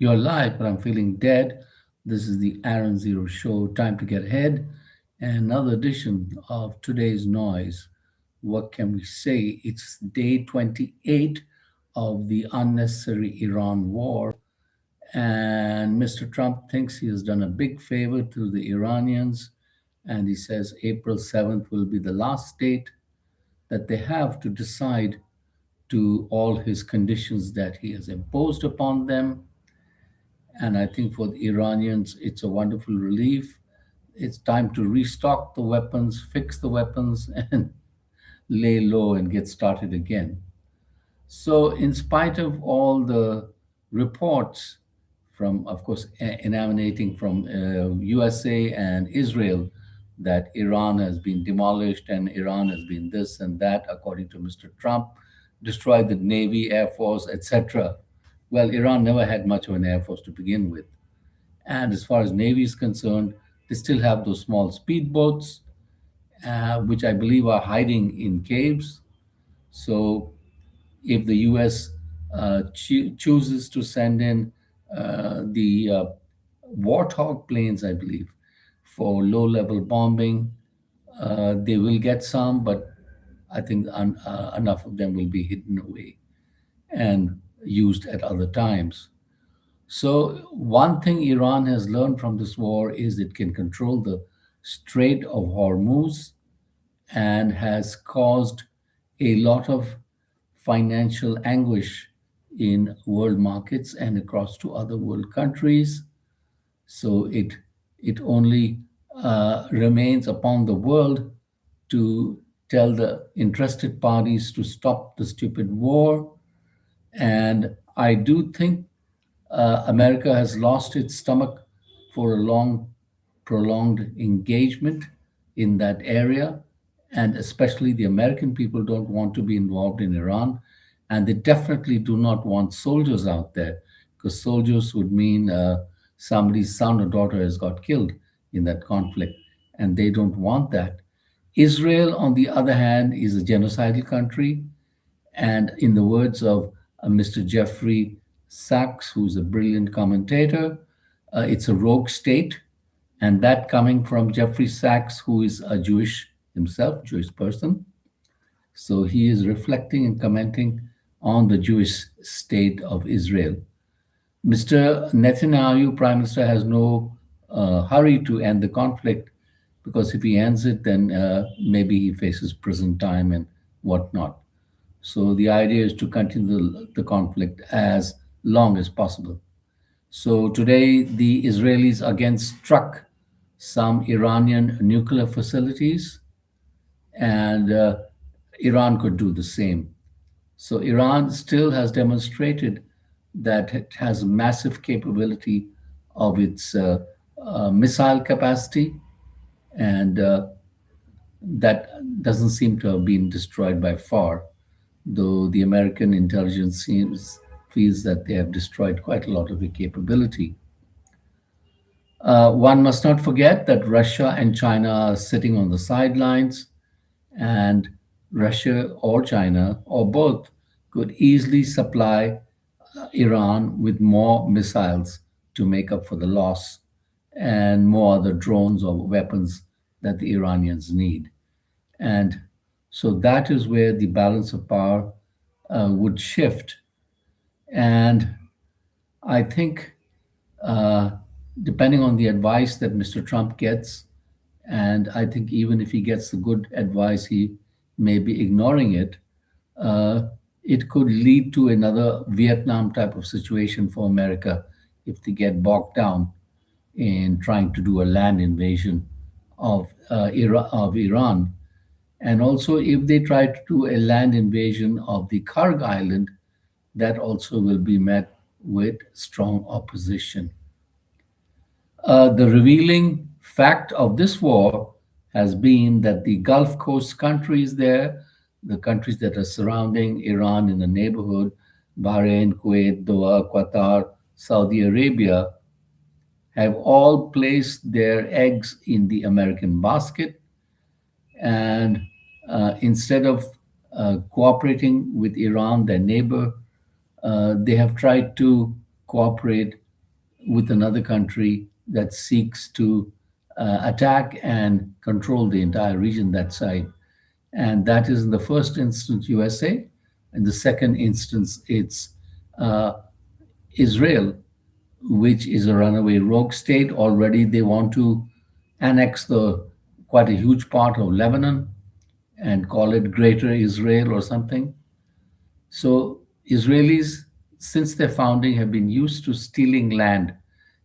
You're alive, but I'm feeling dead. This is the Aaron Zero Show. Time to get ahead. Another edition of today's noise. What can we say? It's day 28 of the unnecessary Iran war. And Mr. Trump thinks he has done a big favor to the Iranians. And he says April 7th will be the last date that they have to decide to all his conditions that he has imposed upon them. And I think for the Iranians, it's a wonderful relief. It's time to restock the weapons, fix the weapons, and lay low and get started again. So, in spite of all the reports from, of course, emanating from USA and Israel that Iran has been demolished and Iran has been this and that, according to Mr. Trump, destroyed the Navy, Air Force, etc. Well, Iran never had much of an Air Force to begin with. And as far as Navy is concerned, they still have those small speedboats, which I believe are hiding in caves. So if the US chooses to send in the Warthog planes, I believe, for low level bombing, they will get some, but I think enough of them will be hidden away and used at other times. So, one thing Iran has learned from this war is it can control the Strait of Hormuz and has caused a lot of financial anguish in world markets and across to other world countries. So it only remains upon the world to tell the interested parties to stop the stupid war. And I do think America has lost its stomach for a long, prolonged engagement in that area. And especially the American people don't want to be involved in Iran. And they definitely do not want soldiers out there because soldiers would mean somebody's son or daughter has got killed in that conflict. And they don't want that. Israel, on the other hand, is a genocidal country. And in the words of Mr. Jeffrey Sachs, who's a brilliant commentator, it's a rogue state. And that coming from Jeffrey Sachs, who is a Jewish himself, Jewish person. So he is reflecting and commenting on the Jewish state of Israel. Mr. Netanyahu, Prime Minister, has no hurry to end the conflict because if he ends it, then maybe he faces prison time and whatnot. So the idea is to continue the conflict as long as possible. So today, the Israelis again struck some Iranian nuclear facilities, and Iran could do the same. So Iran still has demonstrated that it has massive capability of its missile capacity, and that doesn't seem to have been destroyed by far, though the American intelligence feels that they have destroyed quite a lot of the capability. One must not forget that Russia and China are sitting on the sidelines, and Russia or China or both could easily supply Iran with more missiles to make up for the loss and more other drones or weapons that the Iranians need. And so that is where the balance of power would shift. And I think, uh, depending on the advice that Mr. Trump gets, and I think even if he gets the good advice, he may be ignoring it. Uh, it could lead to another Vietnam type of situation for America if they get bogged down in trying to do a land invasion of Iran. And also, if they try to do a land invasion of the Karg Island, that also will be met with strong opposition. The revealing fact of this war has been that the Gulf Coast countries there, the countries that are surrounding Iran in the neighborhood, Bahrain, Kuwait, Doha, Qatar, Saudi Arabia, have all placed their eggs in the American basket. And instead of cooperating with Iran, their neighbor, they have tried to cooperate with another country that seeks to attack and control the entire region that side. And that is in the first instance USA. In the second instance, it's uh, Israel, which is a runaway rogue state. Already they want to annex the quite a huge part of Lebanon and call it Greater Israel or something. So Israelis, since their founding, have been used to stealing land,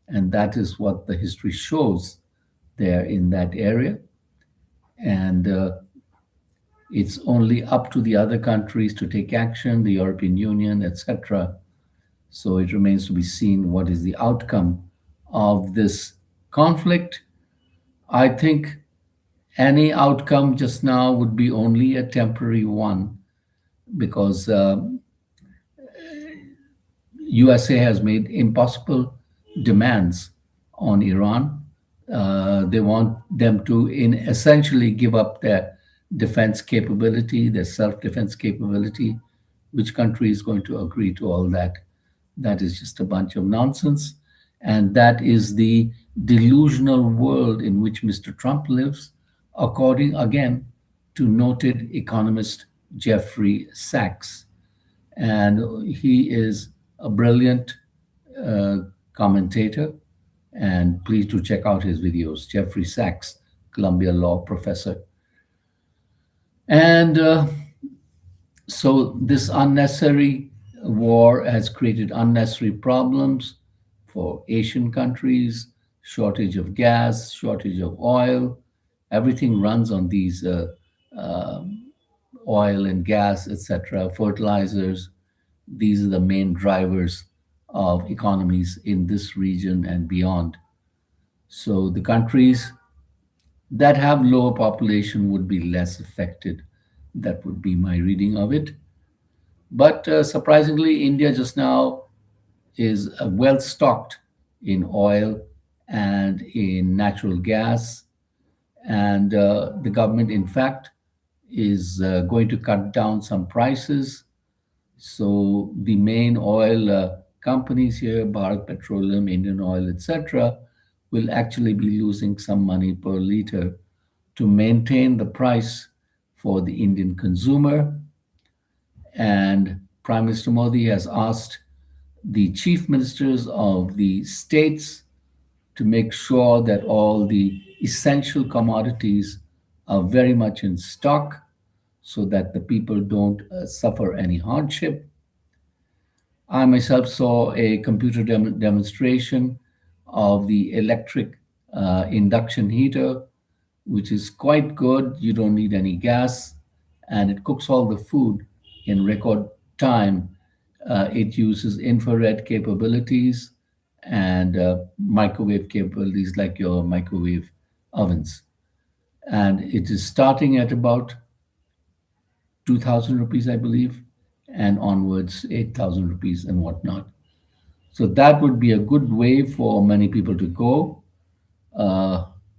and that is what the history shows there in that area. And it's only up to the other countries to take action, the European Union, etc. So it remains to be seen what is the outcome of this conflict. I think any outcome just now would be only a temporary one because USA has made impossible demands on Iran. They want them to, in essentially, give up their defense capability, their self-defense capability. Which country is going to agree to all that? That is just a bunch of nonsense, and that is the delusional world in which Mr. Trump lives, according again to noted economist Jeffrey Sachs. And he is a brilliant uh, commentator. And please do check out his videos. Jeffrey Sachs, Columbia Law professor. And so this unnecessary war has created unnecessary problems for Asian countries, shortage of gas, shortage of oil. Everything runs on these uh, oil and gas, etc., fertilizers. These are the main drivers of economies in this region and beyond. So the countries that have lower population would be less affected. That would be my reading of it. But surprisingly, India just now is well stocked in oil and in natural gas. And the government, in fact, is going to cut down some prices. So the main oil companies here, Bharat Petroleum, Indian Oil, etc., will actually be losing some money per liter to maintain the price for the Indian consumer. And Prime Minister Modi has asked the chief ministers of the states to make sure that all the essential commodities are very much in stock so that the people don't suffer any hardship. I myself saw a computer demonstration of the electric induction heater, which is quite good. You don't need any gas, and it cooks all the food in record time. It uses infrared capabilities and microwave capabilities like your microwave ovens. And it is starting at about 2,000 rupees, I believe, and onwards 8,000 rupees and whatnot. So that would be a good way for many people to go,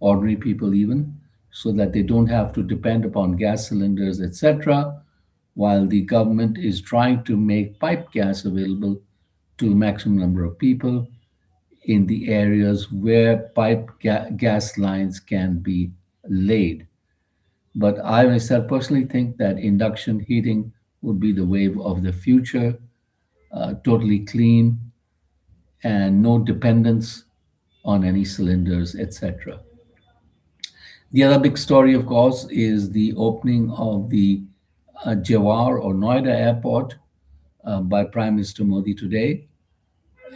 ordinary people even, so that they don't have to depend upon gas cylinders, etc., while the government is trying to make pipe gas available to a maximum number of people in the areas where gas lines can be laid. But I myself personally think that induction heating would be the wave of the future, totally clean and no dependence on any cylinders, etc. The other big story, of course, is the opening of the Jawar or Noida airport by Prime Minister Modi today,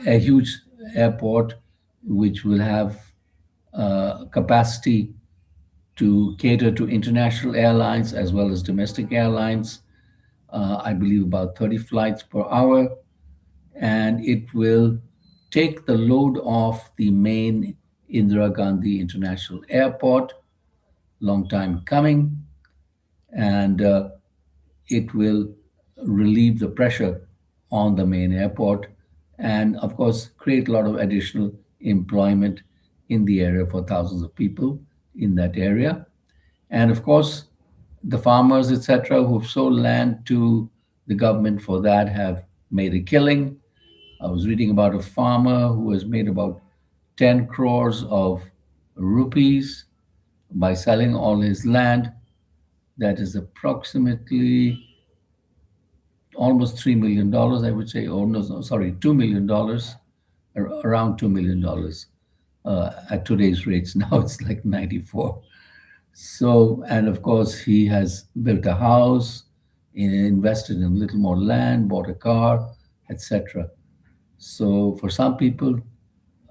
a huge airport which will have capacity to cater to international airlines as well as domestic airlines. I believe about 30 flights per hour, and it will take the load off the main Indira Gandhi International Airport, long time coming, and it will relieve the pressure on the main airport and, of course, create a lot of additional employment in the area for thousands of people in that area. And of course, the farmers, etc., who've sold land to the government for that have made a killing. I was reading about a farmer who has made about 10 crores of rupees by selling all his land. That is approximately almost $3 million, I would say. Oh, no, no, sorry, $2 million, around $2 million at today's rates. Now it's like 94. So, and of course, he has built a house, invested in a little more land, bought a car, etc. So, for some people,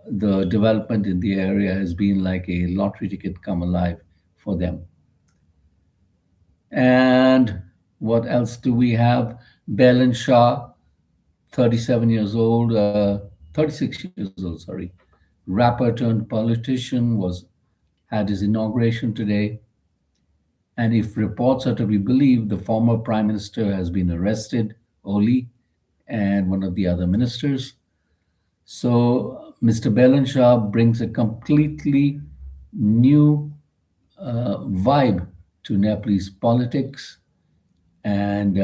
the development in the area has been like a lottery ticket come alive for them. And what else do we have? Belen Shah, 37 years old, 36 years old, sorry, rapper turned politician, had his inauguration today. And if reports are to be believed, the former prime minister has been arrested, Oli, and one of the other ministers. So Mr. Belenshaw brings a completely new vibe to Nepalese politics, and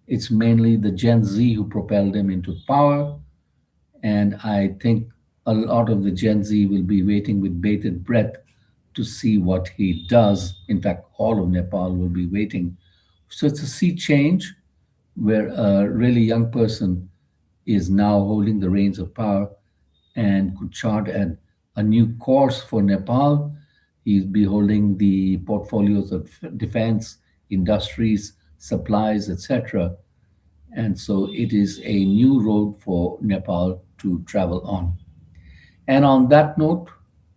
it's mainly the Gen Z who propelled him into power. And I think a lot of the Gen Z will be waiting with bated breath to see what he does. In fact, all of Nepal will be waiting. So it's a sea change where a really young person is now holding the reins of power and could chart a new course for Nepal. He'll be holding the portfolios of defense, industries, supplies, etc. And so it is a new road for Nepal to travel on. And on that note,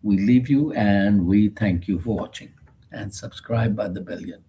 we leave you and we thank you for watching and subscribe by the billion.